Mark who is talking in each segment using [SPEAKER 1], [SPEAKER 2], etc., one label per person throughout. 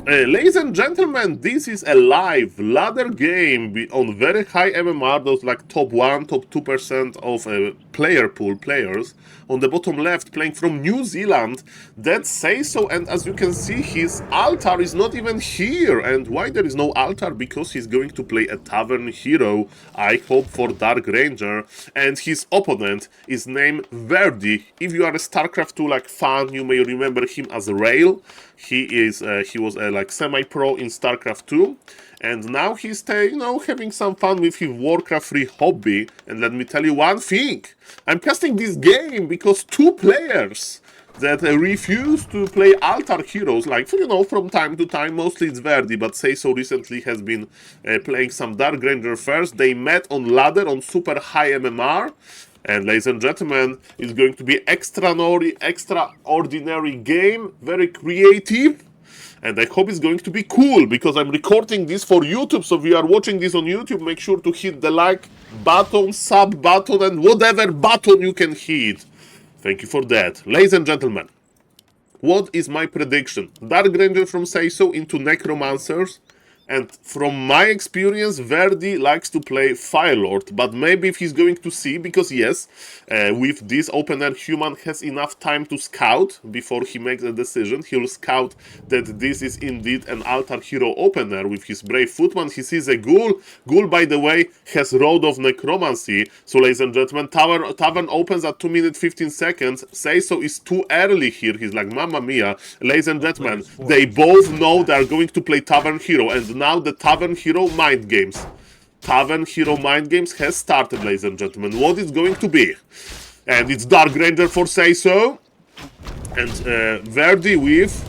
[SPEAKER 1] Ladies and gentlemen, this is a live ladder game on very high MMR, those like top 1, top 2% of player pool players. On the bottom left, playing from New Zealand, that say so, and as you can see, his altar is not even here. And why there is no altar? Because he's going to play a Tavern hero, I hope for Dark Ranger, and his opponent is named Verdi. If you are a StarCraft 2 like fan, you may remember him as Rail. He was like semi-pro in StarCraft 2, and now he's having some fun with his Warcraft 3 hobby. And let me tell you one thing: I'm casting this game because two players that refuse to play altar heroes, like from time to time, mostly it's Verdi, but Say So recently has been playing some Dark Ranger first. They met on ladder on super high MMR. And ladies and gentlemen, it's going to be extraordinary game, very creative, and I hope it's going to be cool, because I'm recording this for YouTube, so if you are watching this on YouTube, make sure to hit the like button, sub button, and whatever button you can hit. Thank you for that. Ladies and gentlemen, what is my prediction? Dark Ranger from Say So into Necromancers. And from my experience, Verdi likes to play Firelord, but maybe if he's going to see, because yes, with this opener, Human has enough time to scout before he makes a decision. He'll scout that this is indeed an altar hero opener with his Brave Footman. He sees a ghoul. Ghoul, by the way, has Road of Necromancy. So, ladies and gentlemen, Tavern opens at 2 minutes 15 seconds. Say So is too early here. He's like, Mamma Mia. Ladies and gentlemen, they both know they are going to play Tavern hero, and now the Tavern Hero Mind Games. Tavern Hero Mind Games has started, ladies and gentlemen. What is going to be? And it's Dark Ranger for Say So. And Verdi with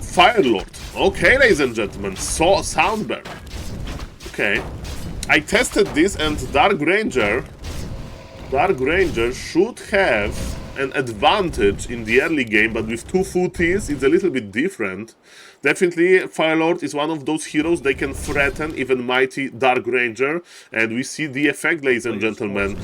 [SPEAKER 1] Firelord. Okay, ladies and gentlemen. So Soundbear. Okay. I tested this, and Dark Ranger should have an advantage in the early game, but with two footies, it's a little bit different. Definitely, Firelord is one of those heroes they can threaten even mighty Dark Ranger, and we see the effect, ladies and gentlemen.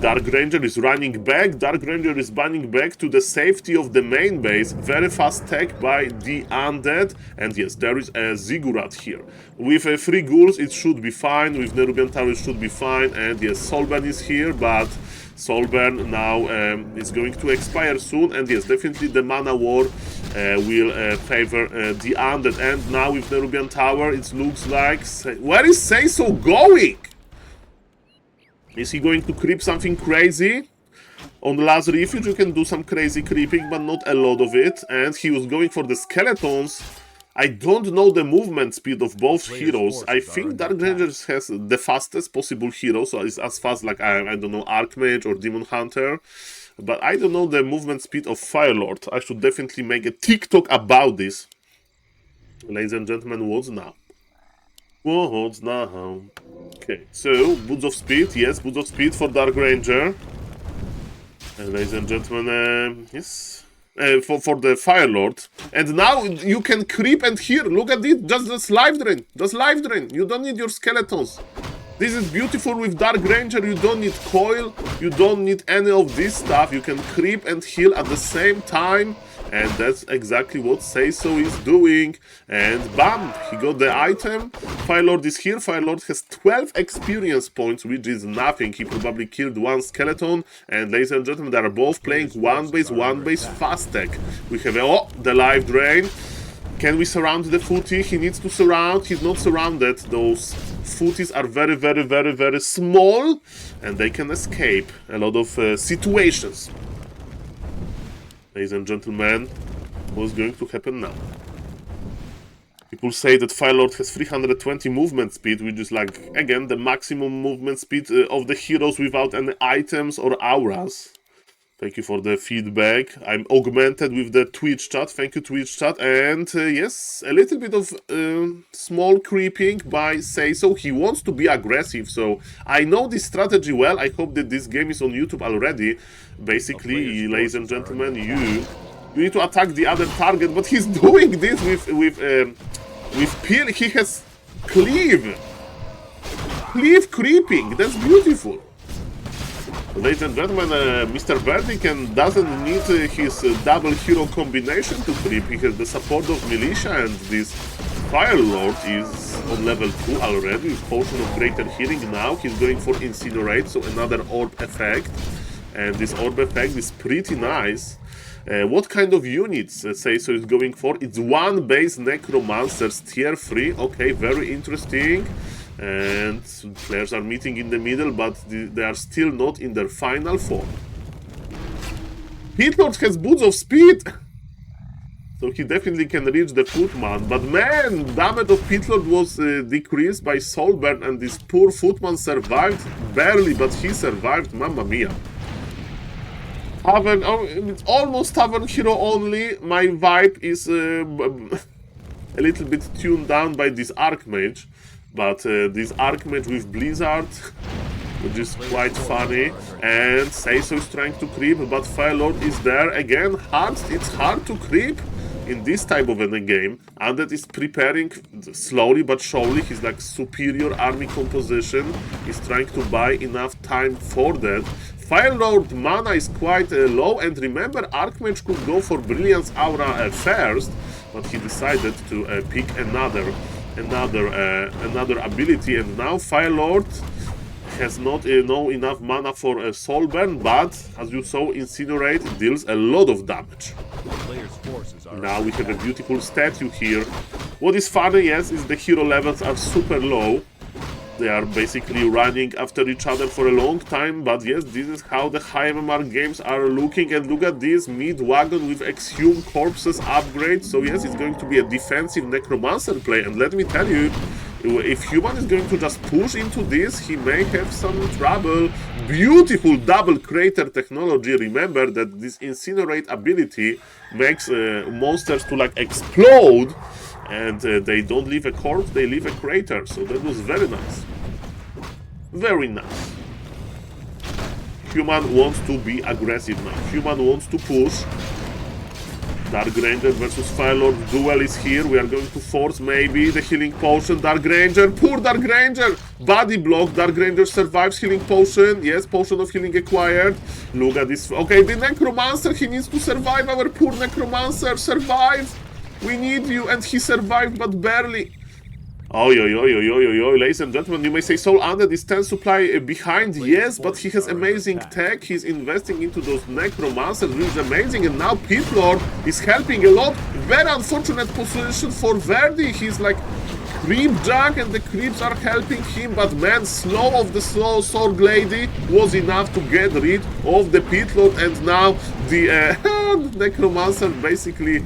[SPEAKER 1] Dark Ranger is running back, Dark Ranger is running back to the safety of the main base. Very fast tech by the Undead, and yes, there is a Ziggurat here. With 3 ghouls, it should be fine, with Nerubian Tower, it should be fine, and yes, SaulApeMan is here, but SaulApeMan now is going to expire soon, and yes, definitely the Mana War will favor the Undead. And now with the Nerubian Tower, it looks like... Where is Say So going? Is he going to creep something crazy? On the last refuge, you can do some crazy creeping, but not a lot of it. And he was going for the skeletons. I don't know the movement speed of both heroes. I think Dark Ranger has the fastest possible hero, so it's as fast like, I don't know, Archmage or Demon Hunter. But I don't know the movement speed of Firelord. I should definitely make a TikTok about this. Ladies and gentlemen, what's now? What's now? Okay, so, Boots of Speed. Yes, Boots of Speed for Dark Ranger. Ladies and gentlemen, yes. For the Firelord. And now you can creep, and here, look at it, just live drain. Just live drain. You don't need your skeletons. This is beautiful with Dark Ranger. You don't need coil. You don't need any of this stuff. You can creep and heal at the same time. And that's exactly what Say So is doing. And bam, he got the item. Firelord is here. Firelord has 12 experience points, which is nothing. He probably killed one skeleton. And ladies and gentlemen, they are both playing one base fast tech. We have the live drain. Can we surround the footy? He needs to surround. He's not surrounded. Those footies are very, very, very, very small, and they can escape a lot of situations. Ladies and gentlemen, what's going to happen now? People say that Firelord has 320 movement speed, which is like, again, the maximum movement speed of the heroes without any items or auras. Thank you for the feedback. I'm augmented with the Twitch chat. Thank you, Twitch chat. And yes, a little bit of small creeping by Say So. He wants to be aggressive, so I know this strategy well. I hope that this game is on YouTube already. Basically, ladies and gentlemen, you need to attack the other target, but he's doing this with Peel. He has Cleave creeping. That's beautiful. Ladies and gentlemen, Mr. Verdi doesn't need his double hero combination to creep. He has the support of Militia, and this Firelord is on level 2 already with Potion of Greater Healing. Now he's going for Incinerate, so another orb effect. And this orb effect is pretty nice. What kind of units Seiso is going for? It's one base Necromancers tier 3. Okay, very interesting. And players are meeting in the middle, but they are still not in their final form. Hitlord has Boots of Speed! So he definitely can reach the Footman. But man, damage of Hitlord was decreased by Soulburn, and this poor Footman survived. Barely, but he survived. Mamma mia. Tavern, oh, it's almost Tavern Hero only. My vibe is a little bit tuned down by this Archmage. But this Archmage with Blizzard, which is quite funny, and Seiso is trying to creep, but Firelord is there again. It's hard to creep in this type of a game. Undead is preparing slowly but surely. He's like superior army composition. He's trying to buy enough time for that. Firelord mana is quite low, and remember, Archmage could go for Brilliance Aura first, but he decided to pick another ability, and now Firelord has not enough mana for a Soulburn, but as you saw, Incinerate deals a lot of damage. Now we have a beautiful statue here. What is funny, yes, is the hero levels are super low. They are basically running after each other for a long time, but yes, this is how the high MMR games are looking. And look at this mid-wagon with Exhumed Corpses upgrade. So yes, it's going to be a defensive Necromancer play, and let me tell you, if Human is going to just push into this, he may have some trouble. Beautiful double crater technology. Remember that this Incinerate ability makes monsters to like explode, and they don't leave a corpse, they leave a crater. So that was very nice. Very nice. Human wants to be aggressive now. Human wants to push. Dark Ranger versus Firelord duel is here. We are going to force maybe the healing potion. Dark Ranger, poor Dark Ranger! Body block. Dark Ranger survives healing potion. Yes, potion of healing acquired. Look at this. Okay, the Necromancer, he needs to survive. Our poor Necromancer, survive! We need you, and he survived, but barely. Oi, oi, oi, oi, oi, oi, ladies and gentlemen, you may say Soul Undead is 10 supply behind, yes, but he has amazing tech, he's investing into those Necromancers, which is amazing, and now Hitlord is helping a lot. Very unfortunate position for Verdi, he's like Creep Jack, and the creeps are helping him, but man, slow of the slow Sword Lady was enough to get rid of the Hitlord, and now the Necromancer basically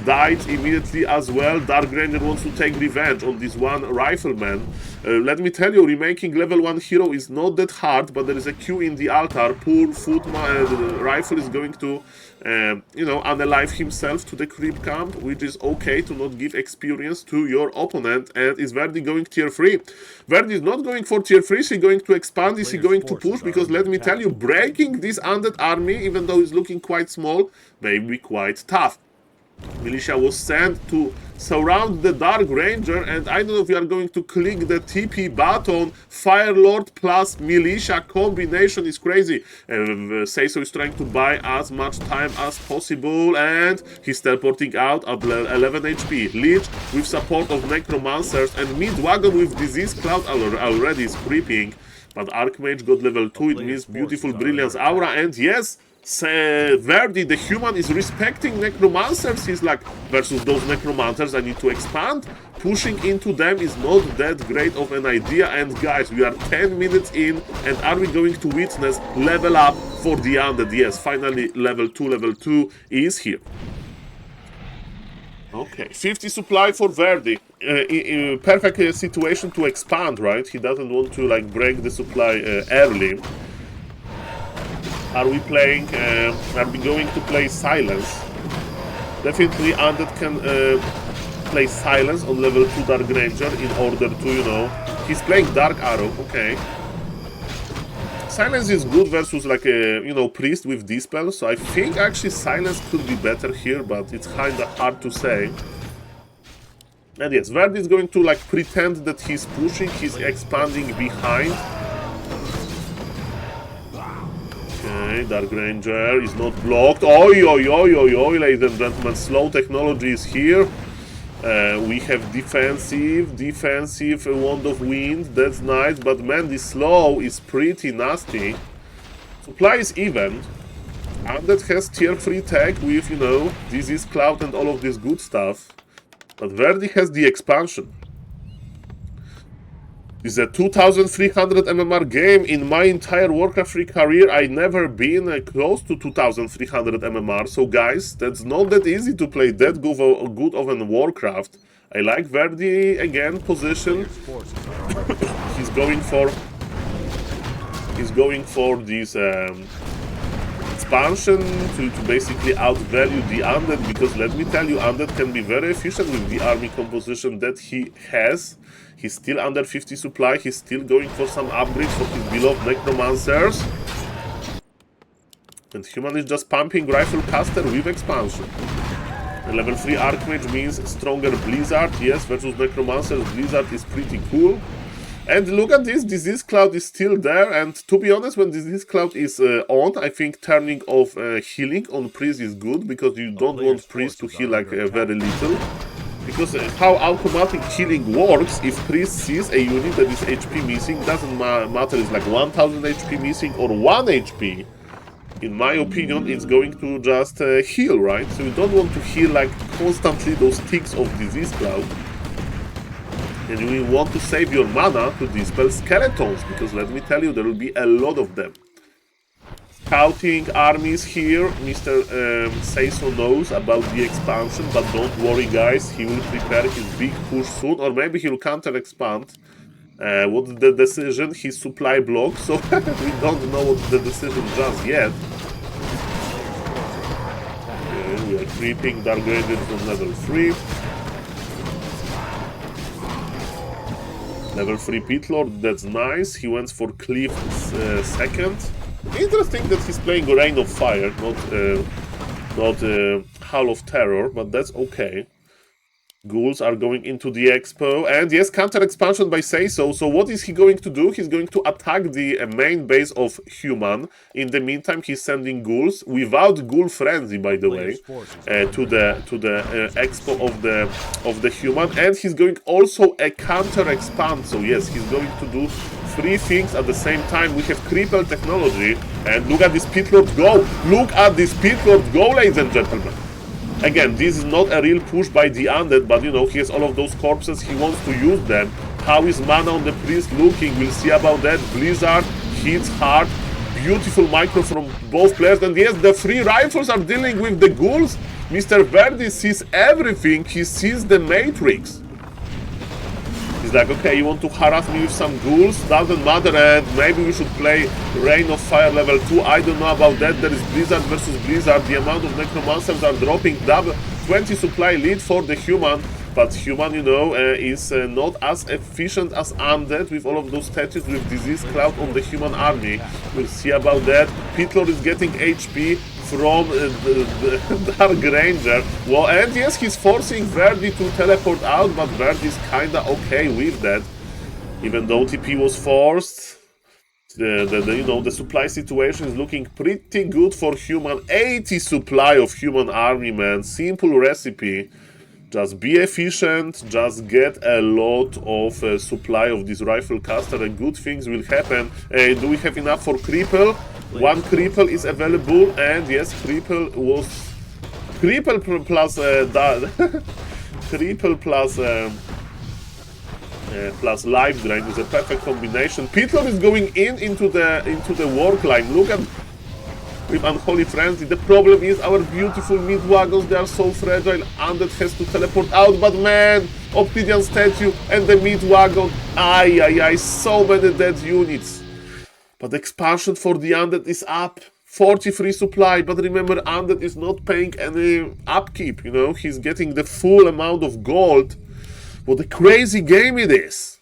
[SPEAKER 1] died immediately as well. Dark Ranger wants to take revenge on this one Rifleman. Let me tell you, remaking level 1 hero is not that hard, but there is a queue in the altar. Poor Footman Rifle is going to, you know, unalive himself to the creep camp, which is okay to not give experience to your opponent. And is Verdi going tier 3? Verdi is not going for tier 3, is he going to expand, is he going to push? Because let me tell you, breaking this undead army, even though it's looking quite small, may be quite tough. Militia was sent to surround the Dark Ranger, and I don't know if we are going to click the TP button. Firelord plus Militia combination is crazy. Seiso is trying to buy as much time as possible, and he's teleporting out at 11 HP. Lich with support of Necromancers, and Mid-Wagon with Disease Cloud already is creeping. But Archmage got level 2, it means beautiful Brilliance Aura, and yes, Verdi, the Human, is respecting Necromancers. He's like, versus those Necromancers, I need to expand. Pushing into them is not that great of an idea. And guys, we are 10 minutes in, and are we going to witness level up for the Undead? Yes, finally level 2 is here. Okay, 50 supply for Verdi. Perfect situation to expand, right? He doesn't want to like break the supply early. Are we playing, are we going to play Silence? Definitely Undead can play Silence on level 2 Dark Ranger in order to, you know, he's playing Dark Arrow, okay. Silence is good versus like a, you know, Priest with Dispel, so I think actually Silence could be better here, but it's kinda hard to say. And yes, Verdi is going to like pretend that he's pushing, he's expanding behind. Okay, Dark Ranger is not blocked. Oi, oi, oi, oi, oi, ladies and gentlemen. Slow technology is here. We have defensive, Wand of Wind. That's nice, but man, this slow is pretty nasty. Supply is even. Undead has tier 3 tech with, you know, Disease Cloud and all of this good stuff. But Verdi has the expansion. It's a 2300 MMR game. In my entire Warcraft 3 career, I never been close to 2300 MMR. So guys, that's not that easy to play that good of an Warcraft. I like Verdi again position. He's going for this expansion to basically outvalue the Undead, because let me tell you, Undead can be very efficient with the army composition that he has. He's still under 50 supply, he's still going for some upgrades for his beloved Necromancers. And Human is just pumping Rifle Caster with expansion. And level 3 Archmage means stronger Blizzard, yes, versus Necromancers, Blizzard is pretty cool. And look at this, Disease Cloud is still there, and to be honest, when Disease Cloud is on, I think turning off healing on Priest is good, because you don't want Priest to heal like very little. Because how automatic healing works, if Priest sees a unit that is HP missing, doesn't matter, it's like 1000 HP missing or 1 HP. In my opinion, it's going to just heal, right? So you don't want to heal like constantly those ticks of Disease Cloud. And you want to save your mana to dispel skeletons, because let me tell you, there will be a lot of them. Scouting armies here, Mr. Seiso knows about the expansion, but don't worry guys, he will prepare his big push soon, or maybe he'll counter-expand. What's the decision? His supply block, so we don't know what's the decision just yet. Okay, we are creeping Dark Rangers on level 3. Level 3 Pitlord, that's nice. He went for Cliff second. Interesting that he's playing Rain of Fire, not Howl of Terror, but that's okay. Ghouls are going into the expo, and yes, counter expansion by Seiso. So what is he going to do? He's going to attack the main base of Human. In the meantime, he's sending ghouls without Ghoul Frenzy, by the way, to the expo of the Human, and he's going also a counter expand. So yes, he's going to do 3 things at the same time. We have cripple technology, and look at this Pitlord go! Look at this Pitlord go, ladies and gentlemen! Again, this is not a real push by the Undead, but you know, he has all of those corpses, he wants to use them. How is mana on the Priest looking? We'll see about that. Blizzard hits hard. Beautiful micro from both players. And yes, the 3 rifles are dealing with the ghouls. Mr. Verdi sees everything, he sees the Matrix. He's like, okay, you want to harass me with some ghouls? Doesn't matter, and maybe we should play Rain of Fire level 2. I don't know about that. There is Blizzard versus Blizzard. The amount of Necromancers are dropping. Double 20 supply lead for the Human. But Human, you know, is not as efficient as Undead with all of those statues with Disease Cloud on the Human army. We'll see about that. Pitlord is getting HP from the Dark Ranger. Well, and yes, he's forcing Verdi to teleport out, but Verdi's kinda okay with that. Even though TP was forced, you know, the supply situation is looking pretty good for Human. 80 supply of Human army, man. Simple recipe. Just be efficient, just get a lot of supply of this Rifle Caster, and good things will happen. Do we have enough for Cripple? 1 Cripple is available, and yes, Cripple was... Cripple plus... Cripple plus Life Drain is a perfect combination. Pitlord is going into the work line. Look at... with Unholy Frenzy. The problem is our beautiful mid wagons, they are so fragile. Undead has to teleport out, but man, Obsidian Statue and the mid wagon, ay, so many dead units. But the expansion for the Undead is up. 43 supply, but remember, Undead is not paying any upkeep, you know, he's getting the full amount of gold. What a crazy game it is.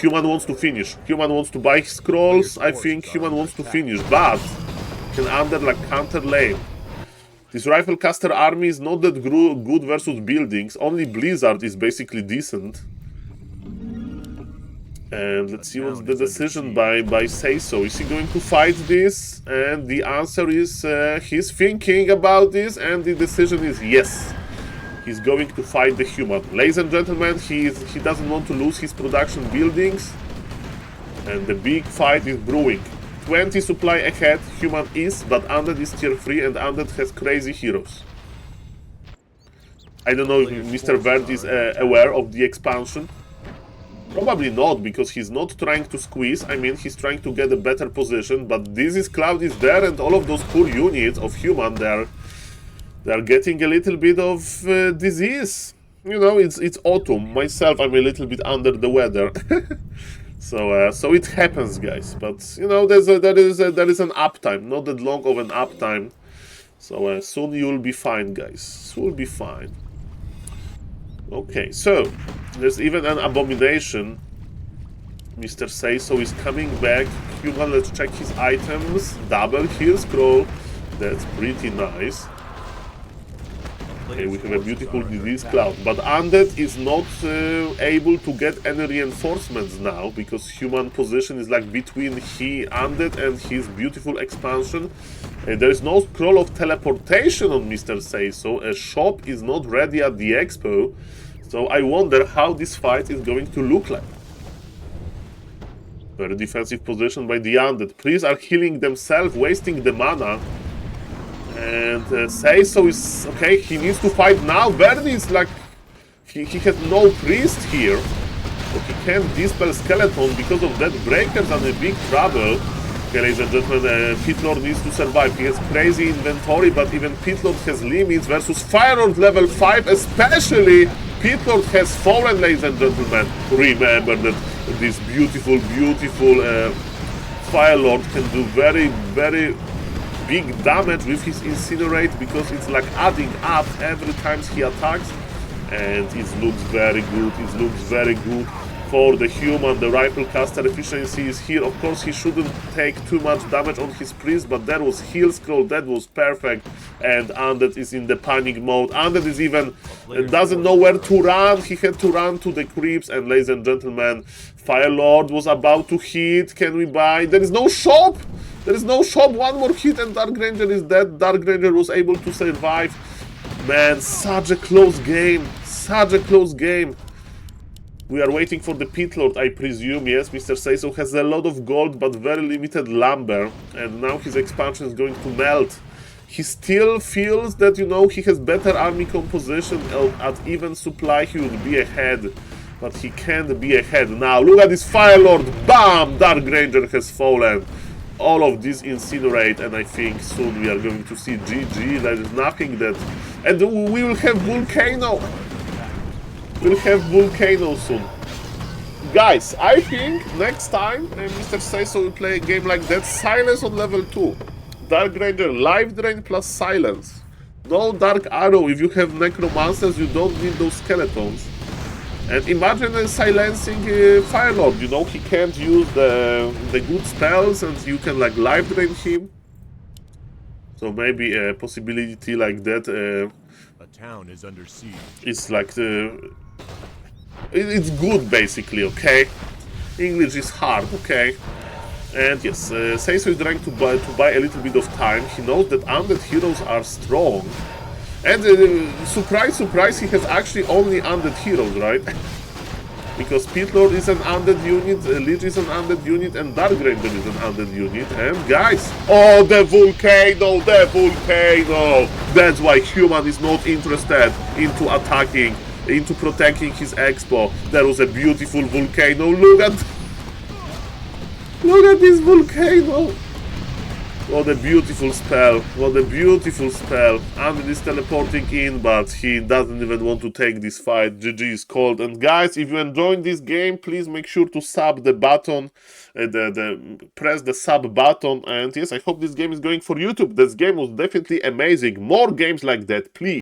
[SPEAKER 1] Human wants to finish. Human wants to buy scrolls. I think Human wants to finish, but can Undead like counter lane. This Rifle Caster army is not that good versus buildings. Only Blizzard is basically decent. And let's see what's the decision by Say So. Is he going to fight this? And the answer is he's thinking about this, and the decision is yes. He's going to fight the human. Ladies and gentlemen, he doesn't want to lose his production buildings. And the big fight is brewing. 20 supply ahead, human is, but Undead is tier 3 and Undead has crazy heroes. I don't know if Mr. Verd is aware of the expansion. Probably not, because he's not trying to squeeze. I mean, he's trying to get a better position, but this Cloud is there, and all of those poor units of human, they're getting a little bit of disease. You know, it's autumn. Myself, I'm a little bit under the weather. So it happens, guys. But you know, there is an uptime, not that long of an uptime. So soon you'll be fine, guys. Soon you'll be fine. Okay, so there's even an abomination. Mr. Say So is coming back. Human, let's check his items. Double heal scroll. That's pretty nice. Okay, we have a beautiful disease cloud, but Undead is not able to get any reinforcements now, because human position is like between Undead and his beautiful expansion. There is no scroll of teleportation on Mr. Say So. A shop is not ready at the expo, so I wonder how this fight is going to look like. Very defensive position by the Undead. Priests are healing themselves, wasting the mana. And Say So is okay. He needs to fight now. Verdi is like he has no priest here, so he can't dispel skeleton because of that. Breakers are in big trouble. Okay, ladies and gentlemen, Pitlord needs to survive. He has crazy inventory, but even Pitlord has limits versus Firelord level 5, especially. Pitlord has fallen, ladies and gentlemen. Remember that this beautiful Firelord can do very big damage with his Incinerate, because it's like adding up every time he attacks, and it looks very good. It looks very good for the human. The rifle caster efficiency is here. Of course, he shouldn't take too much damage on his priest, but that was heal scroll, that was perfect. And Undead is in the panic mode. Undead is even doesn't know where to run. He had to run to the creeps, and ladies and gentlemen, Firelord was about to hit. Can we buy? There is no shop. There is no shop. One more hit and Dark Ranger is dead. Dark Ranger was able to survive. Man, such a close game. Such a close game. We are waiting for the Pitlord, I presume. Yes, Mr. Say So has a lot of gold, but very limited lumber. And now his expansion is going to melt. He still feels that, you know, he has better army composition. At even supply, he would be ahead. But he can't be ahead now. Look at this Firelord. Bam! Dark Ranger has fallen. All of this incinerate, and I think soon we are going to see GG. There is nothing that... And we will have Volcano. We'll have Volcano soon. Guys, I think next time Mr. Say So will play a game like that. Silence on level 2. Dark Ranger, life drain plus silence. No Dark Arrow. If you have Necromancers, you don't need those skeletons. And imagine silencing Firelord, you know, he can't use the good spells, and you can like life drain him. So maybe a possibility like that.
[SPEAKER 2] A town is under siege.
[SPEAKER 1] It's like it's good basically, okay? English is hard, okay? And yes, Say So is trying to buy a little bit of time. He knows that Undead heroes are strong. And surprise, surprise, he has actually only Undead heroes, right? Because Pitlord is an Undead unit, Lich is an Undead unit, and Dark Ranger is an Undead unit. And guys, oh, the volcano, the volcano! That's why human is not interested into attacking, into protecting his expo. There was a beautiful volcano. Look at this volcano! What a beautiful spell. What a beautiful spell. Undead is teleporting in, but he doesn't even want to take this fight. GG is called. And guys, if you enjoyed this game, please make sure to sub the button. Press the sub button. And yes, I hope this game is going for YouTube. This game was definitely amazing. More games like that, please.